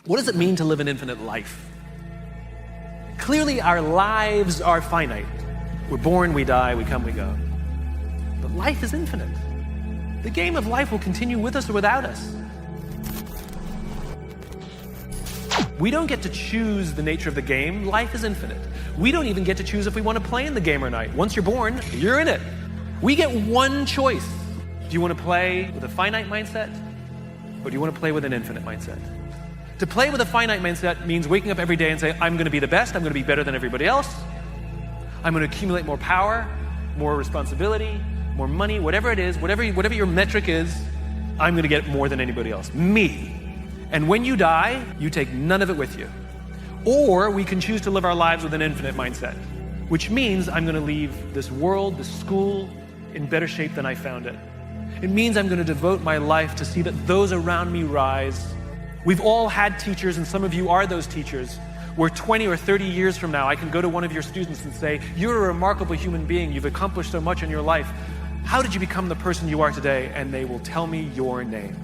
What does it mean to live an infinite life? Clearly, our lives are finite. We're born, we die, we come, we go. But life is infinite. The game of life will continue with us or without us. We don't get to choose the nature of the game. Life is infinite. We don't even get to choose if we want to play in the game or not. Once you're born, you're in it. We get one choice. Do you want to play with a finite mindset, or do you want to play with an infinite mindset? To play with a finite mindset means waking up every day and say, I'm going to be the best, I'm going to be better than everybody else, I'm going to accumulate more power, more responsibility, more money, whatever it is, whatever your metric is, I'm going to get more than anybody else. Me. And when you die, you take none of it with you. Or we can choose to live our lives with an infinite mindset, which means I'm going to leave this world, this school, in better shape than I found it. It means I'm going to devote my life to see that those around me rise. We've all had teachers, and some of you are those teachers, where 20 or 30 years from now, I can go to one of your students and say, you're a remarkable human being, you've accomplished so much in your life. How did you become the person you are today? And they will tell me your name.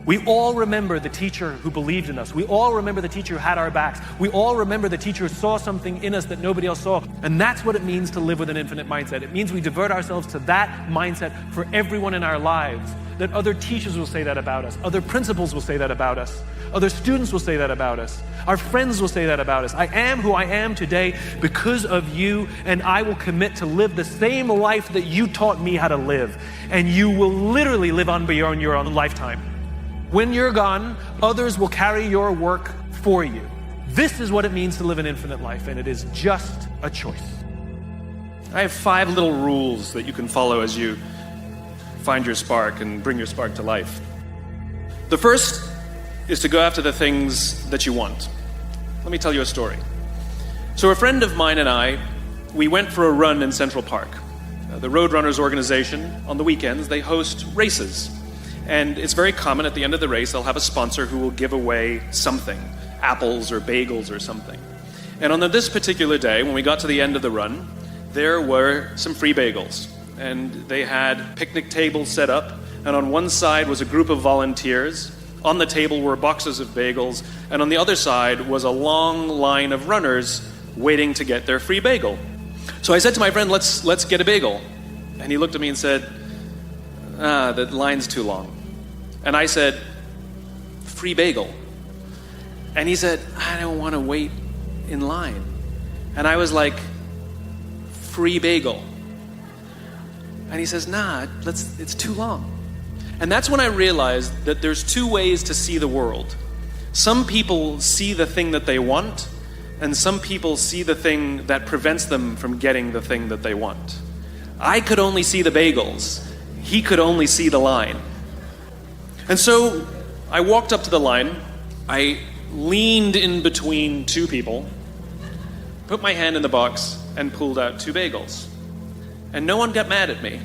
We all remember the teacher who believed in us. We all remember the teacher who had our backs. We all remember the teacher who saw something in us that nobody else saw. And that's what it means to live with an infinite mindset. It means we divert ourselves to that mindset for everyone in our lives. That other teachers will say that about us. Other principals will say that about us. Other students will say that about us. Our friends will say that about us. I am who I am today because of you, and I will commit to live the same life that you taught me how to live. And you will literally live on beyond your own lifetime. When you're gone, others will carry your work for you. This is what it means to live an infinite life, and it is just a choice. I have 5 little rules that you can follow as you find your spark and bring your spark to life. The first is to go after the things that you want. Let me tell you a story. So a friend of mine and I, we went for a run in Central Park. The Roadrunners organization, on the weekends, they host races. And it's very common at the end of the race, they'll have a sponsor who will give away something, apples or bagels or something. And on this particular day, when we got to the end of the run, there were some free bagels. And they had picnic tables set up, and on one side was a group of volunteers. On the table were boxes of bagels, and on the other side was a long line of runners waiting to get their free bagel. So I said to my friend, let's get a bagel. And he looked at me and said, the line's too long. And I said, free bagel. And he said, I don't want to wait in line. And I was like, free bagel. And he says, nah, it's too long. And that's when I realized that there's 2 ways to see the world. Some people see the thing that they want, and some people see the thing that prevents them from getting the thing that they want. I could only see the bagels. He could only see the line. And so I walked up to the line, I leaned in between 2 people, put my hand in the box, and pulled out 2 bagels. And no one got mad at me.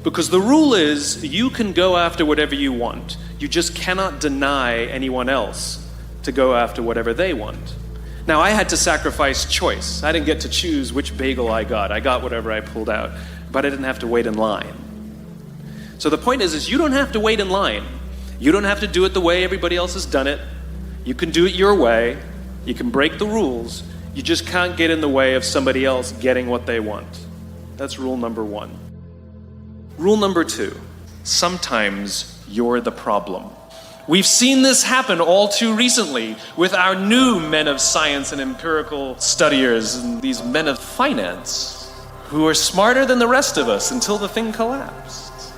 Because the rule is, you can go after whatever you want. You just cannot deny anyone else to go after whatever they want. Now, I had to sacrifice choice. I didn't get to choose which bagel I got. I got whatever I pulled out, but I didn't have to wait in line. So the point is you don't have to wait in line. You don't have to do it the way everybody else has done it. You can do it your way. You can break the rules. You just can't get in the way of somebody else getting what they want. That's rule number 1. Rule number 2, sometimes you're the problem. We've seen this happen all too recently with our new men of science and empirical studiers and these men of finance who are smarter than the rest of us until the thing collapsed.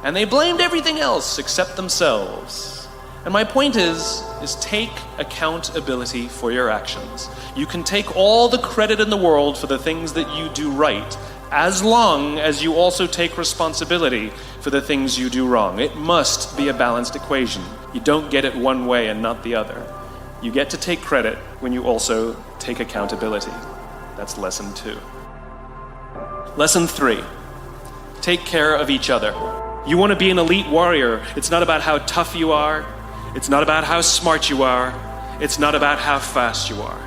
And they blamed everything else except themselves. And my point is take accountability for your actions. You can take all the credit in the world for the things that you do right, as long as you also take responsibility for the things you do wrong. It must be a balanced equation. You don't get it one way and not the other. You get to take credit when you also take accountability. That's lesson 2. Lesson 3, take care of each other. You want to be an elite warrior. It's not about how tough you are. It's not about how smart you are. It's not about how fast you are.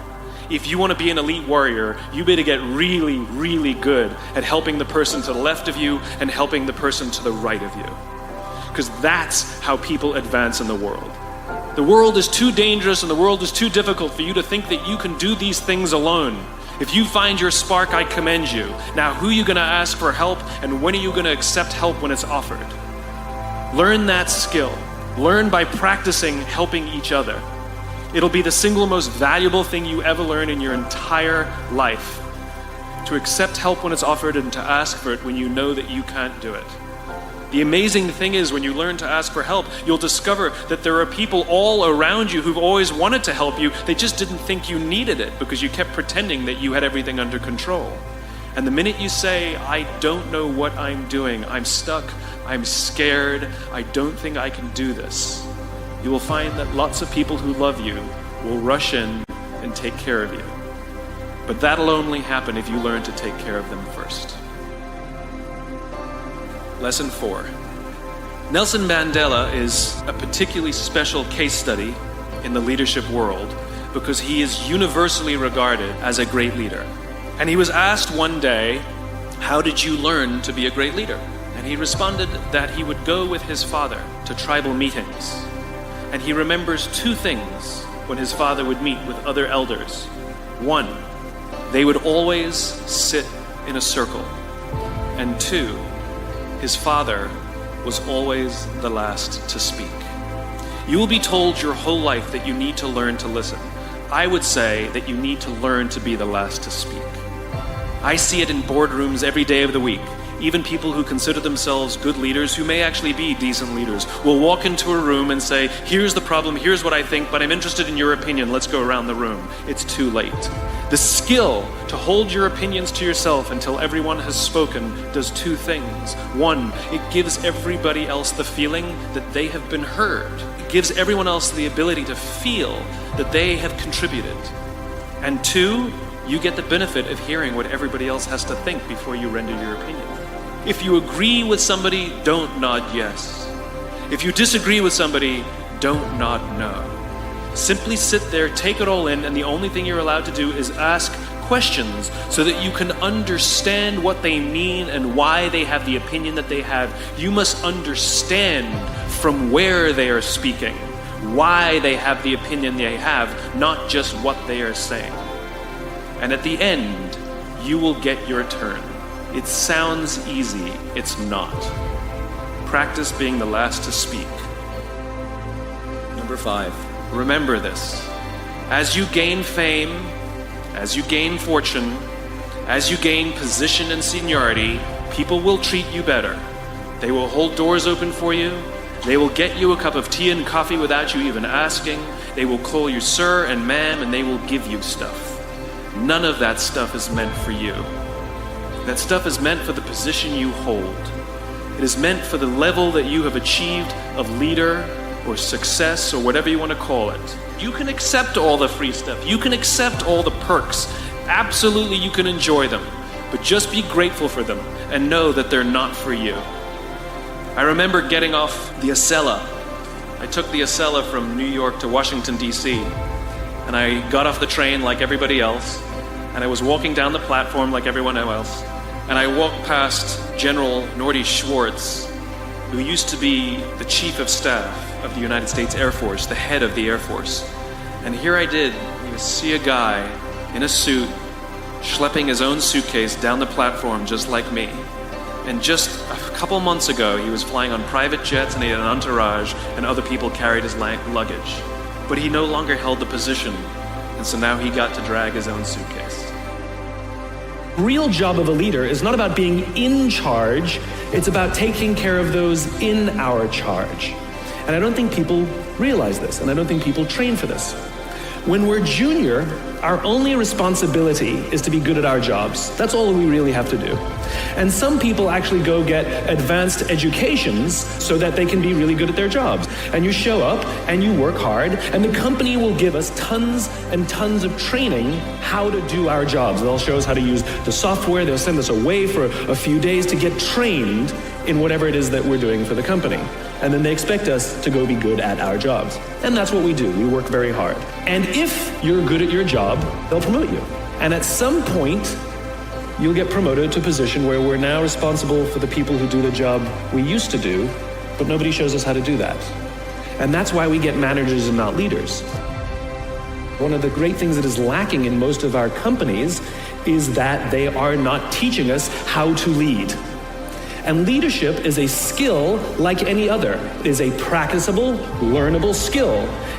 If you want to be an elite warrior, you better get really, really good at helping the person to the left of you and helping the person to the right of you. Because that's how people advance in the world. The world is too dangerous and the world is too difficult for you to think that you can do these things alone. If you find your spark, I commend you. Now, who are you going to ask for help, and when are you going to accept help when it's offered? Learn that skill. Learn by practicing helping each other. It'll be the single most valuable thing you ever learn in your entire life. To accept help when it's offered and to ask for it when you know that you can't do it. The amazing thing is, when you learn to ask for help, you'll discover that there are people all around you who've always wanted to help you. They just didn't think you needed it because you kept pretending that you had everything under control. And the minute you say, I don't know what I'm doing, I'm stuck, I'm scared, I don't think I can do this, you will find that lots of people who love you will rush in and take care of you. But that'll only happen if you learn to take care of them first. Lesson 4. Nelson Mandela is a particularly special case study in the leadership world because he is universally regarded as a great leader. And he was asked one day, how did you learn to be a great leader? And he responded that he would go with his father to tribal meetings. And he remembers two things when his father would meet with other elders. One, they would always sit in a circle. And two, his father was always the last to speak. You will be told your whole life that you need to learn to listen. I would say that you need to learn to be the last to speak. I see it in boardrooms every day of the week. Even people who consider themselves good leaders, who may actually be decent leaders, will walk into a room and say, here's the problem, here's what I think, but I'm interested in your opinion, let's go around the room. It's too late. The skill to hold your opinions to yourself until everyone has spoken does two things. One, it gives everybody else the feeling that they have been heard. It gives everyone else the ability to feel that they have contributed. And two, you get the benefit of hearing what everybody else has to think before you render your opinion. If you agree with somebody, don't nod yes. If you disagree with somebody, don't nod no. Simply sit there, take it all in, and the only thing you're allowed to do is ask questions so that you can understand what they mean and why they have the opinion that they have. You must understand from where they are speaking, why they have the opinion they have, not just what they are saying. And at the end, you will get your turn. It sounds easy, it's not. Practice being the last to speak. Number 5, remember this. As you gain fame, as you gain fortune, as you gain position and seniority, people will treat you better. They will hold doors open for you. They will get you a cup of tea and coffee without you even asking. They will call you sir and ma'am, and they will give you stuff. None of that stuff is meant for you. That stuff is meant for the position you hold. It is meant for the level that you have achieved of leader or success or whatever you want to call it. You can accept all the free stuff. You can accept all the perks. Absolutely, you can enjoy them. But just be grateful for them and know that they're not for you. I remember getting off the Acela. I took the Acela from New York to Washington, D.C. And I got off the train like everybody else. And I was walking down the platform like everyone else. And I walked past General Nordy Schwartz, who used to be the Chief of Staff of the United States Air Force, the head of the Air Force. And here I did see a guy in a suit schlepping his own suitcase down the platform just like me. And just a couple months ago, he was flying on private jets and he had an entourage and other people carried his luggage. But he no longer held the position, and so now he got to drag his own suitcase. Real job of a leader is not about being in charge, it's about taking care of those in our charge. And I don't think people realize this, and I don't think people train for this. When we're junior, our only responsibility is to be good at our jobs. That's all we really have to do. And some people actually go get advanced educations so that they can be really good at their jobs. And you show up and you work hard, and the company will give us tons and tons of training how to do our jobs. They'll show us how to use the software. They'll send us away for a few days to get trained in whatever it is that we're doing for the company. And then they expect us to go be good at our jobs. And that's what we do. We work very hard. And if you're good at your job, they'll promote you. And at some point, you'll get promoted to a position where we're now responsible for the people who do the job we used to do, but nobody shows us how to do that. And that's why we get managers and not leaders. One of the great things that is lacking in most of our companies is that they are not teaching us how to lead. And leadership is a skill like any other. It is a practicable, learnable skill.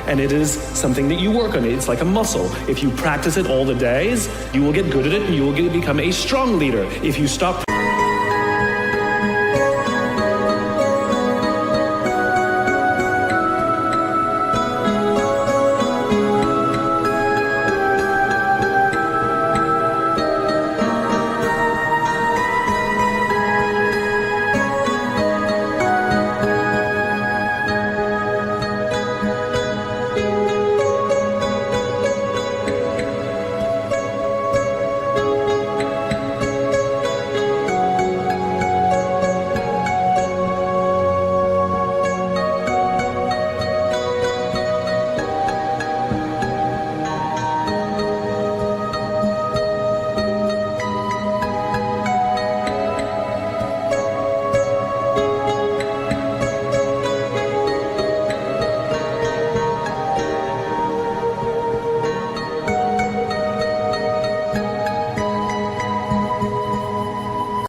And it is something that you work on. It's like a muscle. If you practice it all the days, you will get good at it and you will become a strong leader. If you stop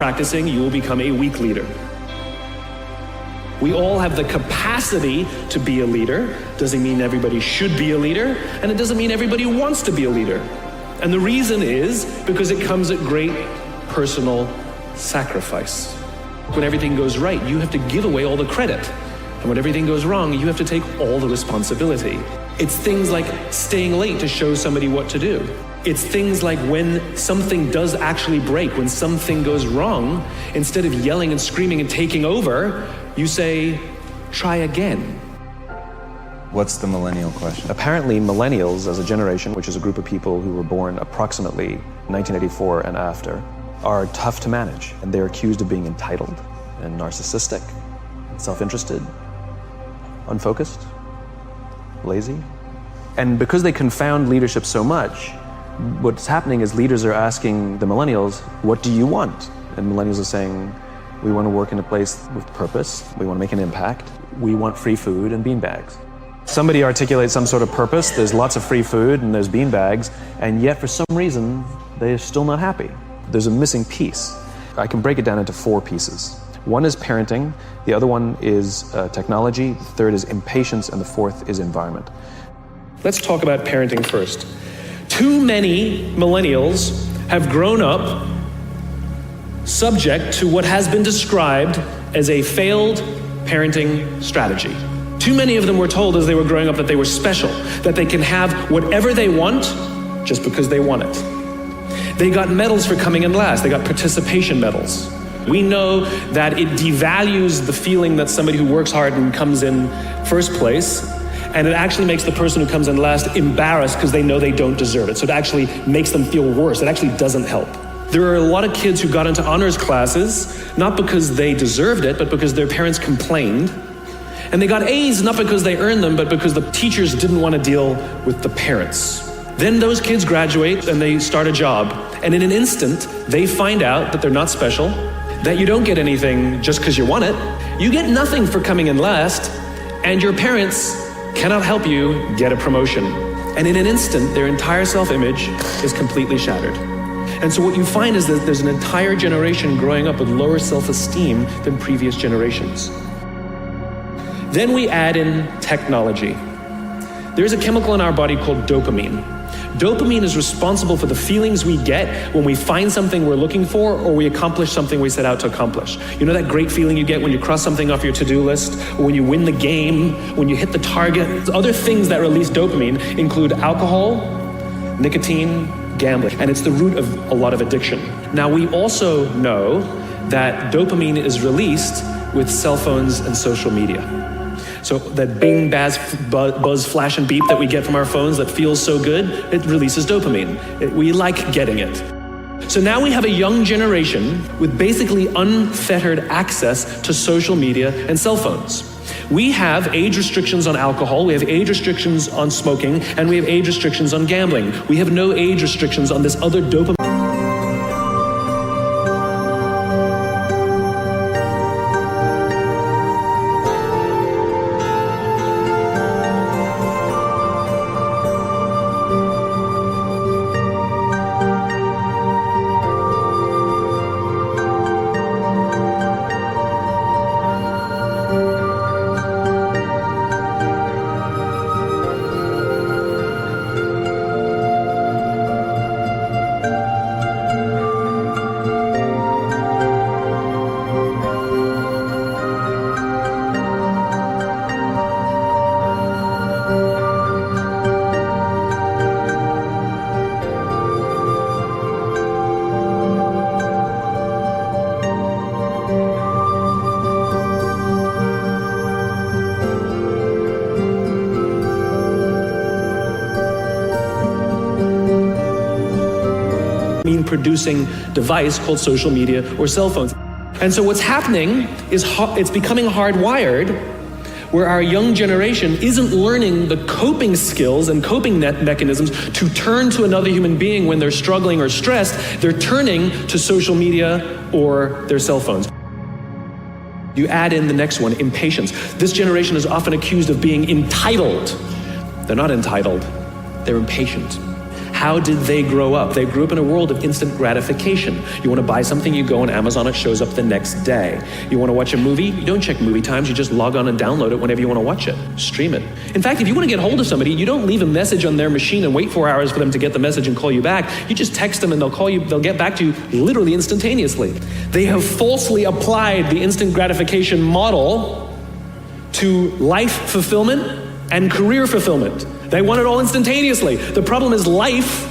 practicing, you will become a weak leader. We all have the capacity to be a leader. Doesn't mean everybody should be a leader, and it doesn't mean everybody wants to be a leader. And the reason is because it comes at great personal sacrifice. When everything goes right, you have to give away all the credit. And when everything goes wrong, you have to take all the responsibility. It's things like staying late to show somebody what to do. It's things like when something does actually break, when something goes wrong, instead of yelling and screaming and taking over, you say, try again. What's the millennial question? Apparently, millennials as a generation, which is a group of people who were born approximately 1984 and after, are tough to manage. And they're accused of being entitled and narcissistic, self-interested, unfocused, lazy. And because they confound leadership so much, what's happening is leaders are asking the millennials, what do you want? And millennials are saying, we want to work in a place with purpose. We want to make an impact. We want free food and beanbags. Somebody articulates some sort of purpose. There's lots of free food and there's beanbags, and yet for some reason, they're still not happy. There's a missing piece. I can break it down into 4 pieces. One is parenting, the other one is technology, the third is impatience, and the fourth is environment. Let's talk about parenting first. Too many millennials have grown up subject to what has been described as a failed parenting strategy. Too many of them were told as they were growing up that they were special, that they can have whatever they want just because they want it. They got medals for coming in last. They got participation medals. We know that it devalues the feeling that somebody who works hard and comes in first place, and it actually makes the person who comes in last embarrassed because they know they don't deserve it. So it actually makes them feel worse. It actually doesn't help. There are a lot of kids who got into honors classes, not because they deserved it, but because their parents complained. And they got A's not because they earned them, but because the teachers didn't want to deal with the parents. Then those kids graduate and they start a job. And in an instant, they find out that they're not special, that you don't get anything just because you want it. You get nothing for coming in last, and your parents cannot help you get a promotion. And in an instant, their entire self-image is completely shattered. And so what you find is that there's an entire generation growing up with lower self-esteem than previous generations. Then we add in technology. There's a chemical in our body called dopamine. Dopamine is responsible for the feelings we get when we find something we're looking for or we accomplish something we set out to accomplish. You know that great feeling you get when you cross something off your to-do list, or when you win the game, when you hit the target? Other things that release dopamine include alcohol, nicotine, gambling, and it's the root of a lot of addiction. Now, we also know that dopamine is released with cell phones and social media. So that bing, buzz, flash, and beep that we get from our phones that feels so good, it releases dopamine. We like getting it. So now we have a young generation with basically unfettered access to social media and cell phones. We have age restrictions on alcohol, we have age restrictions on smoking, and we have age restrictions on gambling. We have no age restrictions on this other dopamine. dopamine-producing device called social media or cell phones. And so what's happening is it's becoming hardwired, where our young generation isn't learning the coping skills and coping mechanisms to turn to another human being when they're struggling or stressed. They're turning to social media or their cell phones. You add in the next one, impatience. This generation is often accused of being entitled. They're not entitled, they're impatient. How did they grow up? They grew up in a world of instant gratification. You want to buy something, you go on Amazon, it shows up the next day. You want to watch a movie, you don't check movie times, you just log on and download it whenever you want to watch it, stream it. In fact, if you want to get hold of somebody, you don't leave a message on their machine and wait 4 hours for them to get the message and call you back. You just text them and they'll call you, they'll get back to you literally instantaneously. They have falsely applied the instant gratification model to life fulfillment and career fulfillment. They want it all instantaneously. The problem is life,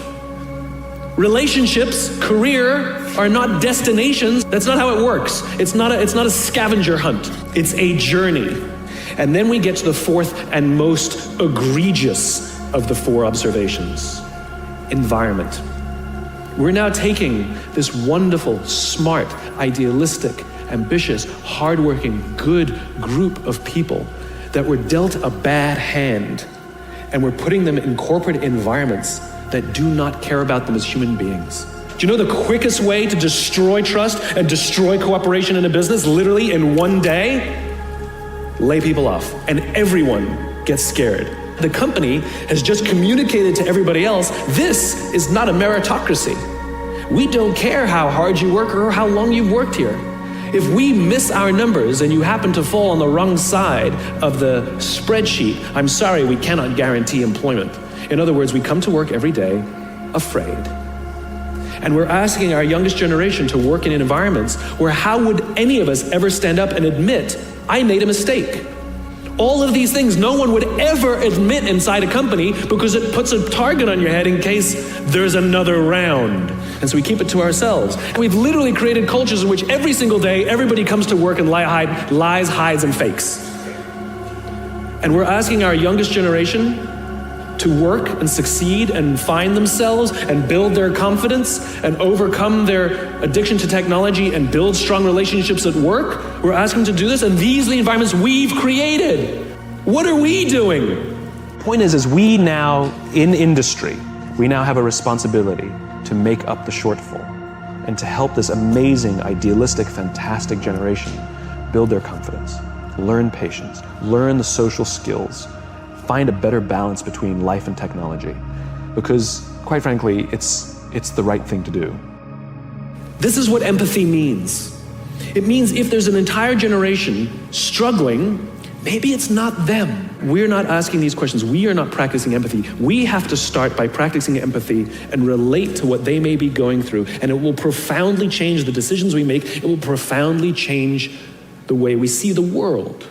relationships, career are not destinations. That's not how it works. It's not a scavenger hunt. It's a journey. And then we get to the fourth and most egregious of the four observations: environment. We're now taking this wonderful, smart, idealistic, ambitious, hardworking, good group of people that were dealt a bad hand, and we're putting them in corporate environments that do not care about them as human beings. Do you know the quickest way to destroy trust and destroy cooperation in a business, literally in one day? Lay people off, and everyone gets scared. The company has just communicated to everybody else, this is not a meritocracy. We don't care how hard you work or how long you've worked here. If we miss our numbers and you happen to fall on the wrong side of the spreadsheet, I'm sorry, we cannot guarantee employment. In other words, we come to work every day afraid. And we're asking our youngest generation to work in environments where how would any of us ever stand up and admit, I made a mistake? All of these things no one would ever admit inside a company because it puts a target on your head in case there's another round. And so we keep it to ourselves. And we've literally created cultures in which every single day everybody comes to work and lies, hides, and fakes. And we're asking our youngest generation to work and succeed and find themselves and build their confidence and overcome their addiction to technology and build strong relationships at work. We're asking them to do this, and these are the environments we've created. What are we doing? Point is we now, in industry, we now have a responsibility to make up the shortfall and to help this amazing, idealistic, fantastic generation build their confidence, learn patience, learn the social skills, find a better balance between life and technology. Because, quite frankly, it's the right thing to do. This is what empathy means. It means if there's an entire generation struggling, maybe it's not them. We're not asking these questions. We are not practicing empathy. We have to start by practicing empathy and relate to what they may be going through. And it will profoundly change the decisions we make. It will profoundly change the way we see the world.